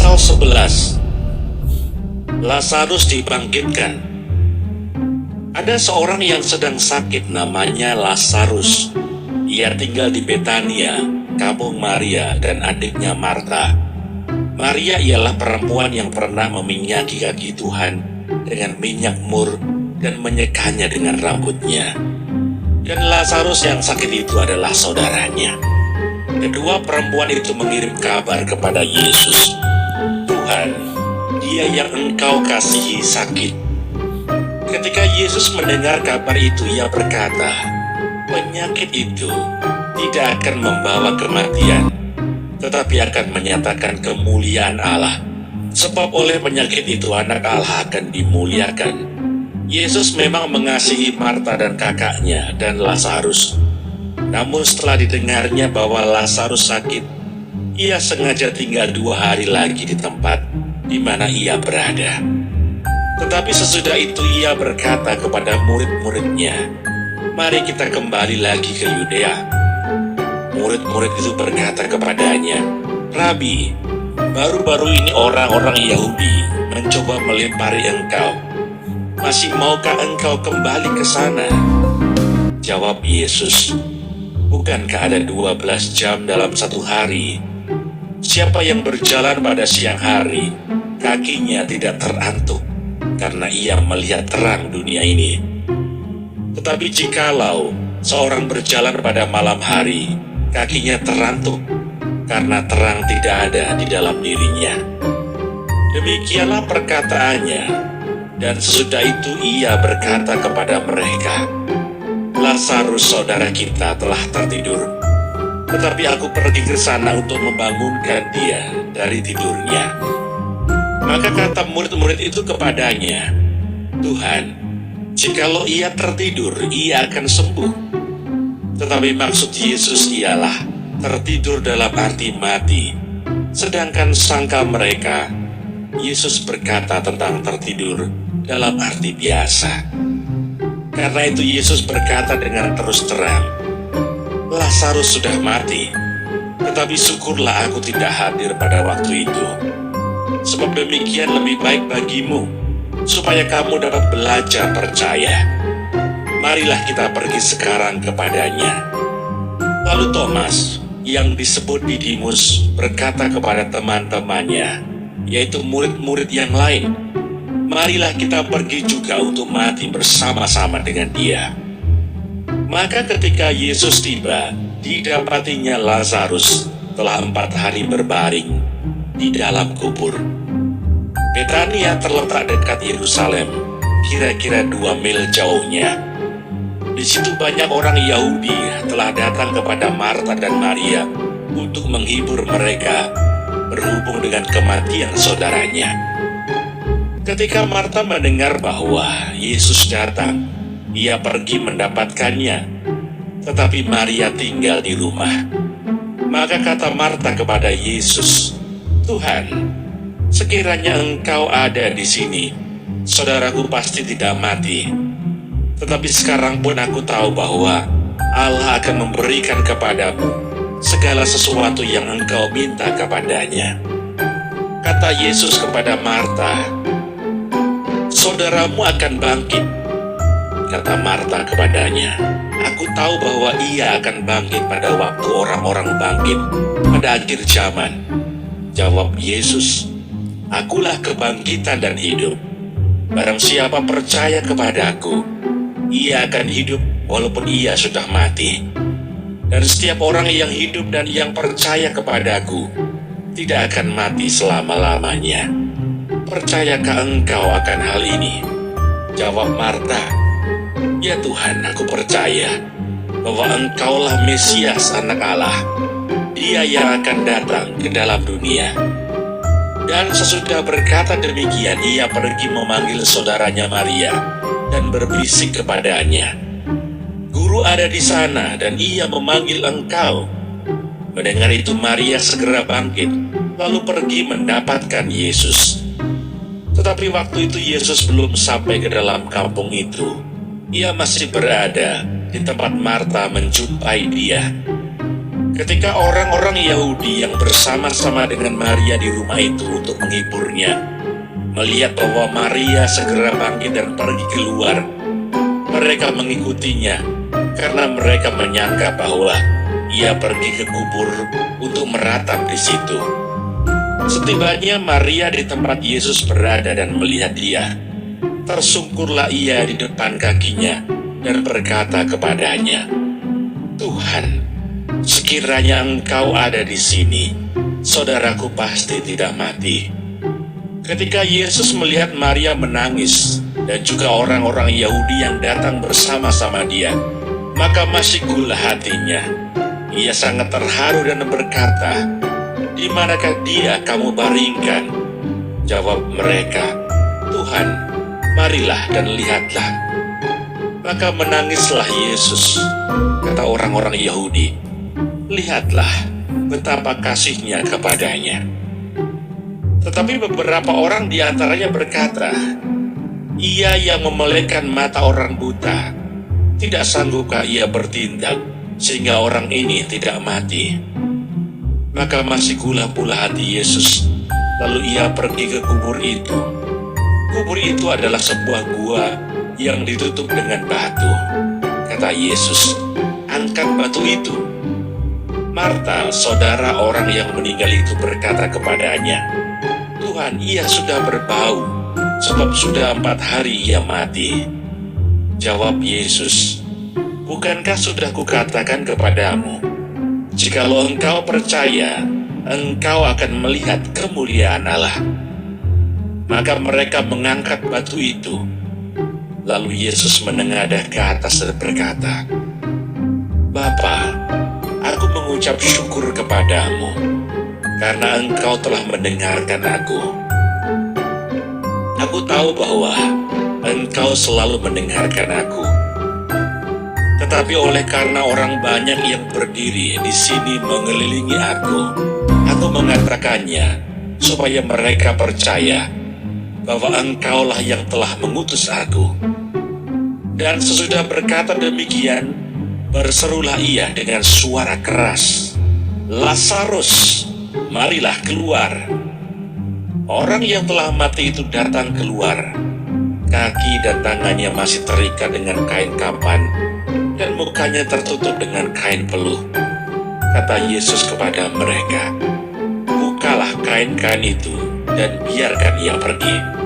Pasal 11. Lazarus dibangkitkan. Ada seorang yang sedang sakit namanya Lazarus. Ia tinggal di Betania, kampung Maria dan adiknya Marta. Maria ialah perempuan yang pernah meminyaki kaki Tuhan dengan minyak mur dan menyekanya dengan rambutnya. Dan Lazarus yang sakit itu adalah saudaranya. Kedua perempuan itu mengirim kabar kepada Yesus. Tuhan, dia yang engkau kasihi sakit. Ketika Yesus mendengar kabar itu, ia berkata, penyakit itu tidak akan membawa kematian, tetapi akan menyatakan kemuliaan Allah. Sebab oleh penyakit itu anak Allah akan dimuliakan. Yesus memang mengasihi Marta dan kakaknya dan Lazarus. Namun setelah didengarnya bahwa Lazarus sakit, ia sengaja tinggal 2 hari lagi di tempat di mana ia berada. Tetapi sesudah itu ia berkata kepada murid-muridnya, mari kita kembali lagi ke Yudea. Murid-murid itu berkata kepadanya, Rabi, baru-baru ini orang-orang Yahudi mencoba melempari engkau. Masih maukah engkau kembali ke sana? Jawab Yesus, bukankah ada 12 jam dalam satu hari? Siapa yang berjalan pada siang hari, kakinya tidak terantuk, karena ia melihat terang dunia ini. Tetapi jikalau seorang berjalan pada malam hari, kakinya terantuk, karena terang tidak ada di dalam dirinya. Demikianlah perkataannya, dan sesudah itu ia berkata kepada mereka, Lazarus saudara kita telah tertidur, tetapi aku pergi ke sana untuk membangunkan dia dari tidurnya. Maka kata murid-murid itu kepadanya, Tuhan, jikalau ia tertidur, ia akan sembuh. Tetapi maksud Yesus ialah tertidur dalam arti mati. Sedangkan sangka mereka, Yesus berkata tentang tertidur dalam arti biasa. Karena itu Yesus berkata dengan terus terang, Lazarus sudah mati, tetapi syukurlah aku tidak hadir pada waktu itu. Sebab demikian lebih baik bagimu, supaya kamu dapat belajar percaya. Marilah kita pergi sekarang kepadanya. Lalu Thomas, yang disebut Didimus, berkata kepada teman-temannya, yaitu murid-murid yang lain, marilah kita pergi juga untuk mati bersama-sama dengan dia. Maka ketika Yesus tiba, didapatinya Lazarus telah 4 hari berbaring di dalam kubur. Betania terletak dekat Yerusalem, kira-kira 2 mil jauhnya. Di situ banyak orang Yahudi telah datang kepada Marta dan Maria untuk menghibur mereka berhubung dengan kematian saudaranya. Ketika Marta mendengar bahwa Yesus datang, ia pergi mendapatkannya, tetapi Maria tinggal di rumah. Maka kata Marta kepada Yesus, Tuhan, sekiranya engkau ada di sini, saudaraku pasti tidak mati. Tetapi sekarang pun aku tahu bahwa Allah akan memberikan kepadamu segala sesuatu yang engkau minta kepadanya. Kata Yesus kepada Marta, saudaramu akan bangkit. Kata Marta kepadanya, aku tahu bahwa ia akan bangkit pada waktu orang-orang bangkit pada akhir zaman. Jawab Yesus, akulah kebangkitan dan hidup. Barang siapa percaya kepadaku, ia akan hidup walaupun ia sudah mati. Dan setiap orang yang hidup dan yang percaya kepadaku tidak akan mati selama-lamanya. Percayakah engkau akan hal ini? Jawab Marta, ya Tuhan, aku percaya bahwa engkaulah Mesias anak Allah, dia yang akan datang ke dalam dunia. Dan sesudah berkata demikian, ia pergi memanggil saudaranya Maria dan berbisik kepadanya, Guru ada di sana dan ia memanggil engkau. Mendengar itu Maria segera bangkit, lalu pergi mendapatkan Yesus. Tetapi waktu itu Yesus belum sampai ke dalam kampung itu. Ia masih berada di tempat Marta menjumpai dia. Ketika orang-orang Yahudi yang bersama-sama dengan Maria di rumah itu untuk menghiburnya, melihat bahwa Maria segera bangkit dan pergi keluar, mereka mengikutinya karena mereka menyangka bahwa ia pergi ke kubur untuk meratap di situ. Setibanya Maria di tempat Yesus berada dan melihat dia, tersungkurlah ia di depan kakinya dan berkata kepadanya, "Tuhan, sekiranya Engkau ada di sini, saudaraku pasti tidak mati." Ketika Yesus melihat Maria menangis dan juga orang-orang Yahudi yang datang bersama-sama dia, maka masih gula hatinya. Ia sangat terharu dan berkata, "Di manakah dia kamu baringkan?" Jawab mereka, "Tuhan, marilah dan lihatlah." Maka menangislah Yesus. Kata orang-orang Yahudi, "Lihatlah betapa kasihnya kepadanya." Tetapi beberapa orang di antaranya berkata, "Ia yang memelekkan mata orang buta, tidak sanggupkah ia bertindak sehingga orang ini tidak mati?" Maka masih gula pula hati Yesus. Lalu ia pergi ke kubur itu. Kubur itu adalah sebuah gua yang ditutup dengan batu. Kata Yesus, "Angkat batu itu." Marta, saudara orang yang meninggal itu, berkata kepadanya, "Tuhan, ia sudah berbau, sebab sudah 4 hari ia mati." Jawab Yesus, "Bukankah sudah kukatakan kepadamu, jikalau engkau percaya, engkau akan melihat kemuliaan Allah?" Maka mereka mengangkat batu itu. Lalu Yesus menengadah ke atas dan berkata, "Bapa, aku mengucap syukur kepadamu, karena Engkau telah mendengarkan aku. Aku tahu bahwa Engkau selalu mendengarkan aku. Tetapi oleh karena orang banyak yang berdiri di sini mengelilingi aku mengatakannya, supaya mereka percaya bahwa Engkaulah yang telah mengutus aku." Dan sesudah berkata demikian, berserulah ia dengan suara keras, "Lazarus, marilah keluar." Orang yang telah mati itu datang keluar. Kaki dan tangannya masih terikat dengan kain kapan, dan mukanya tertutup dengan kain peluh. Kata Yesus kepada mereka, "Bukalah kain-kain itu dan biarkan ia pergi."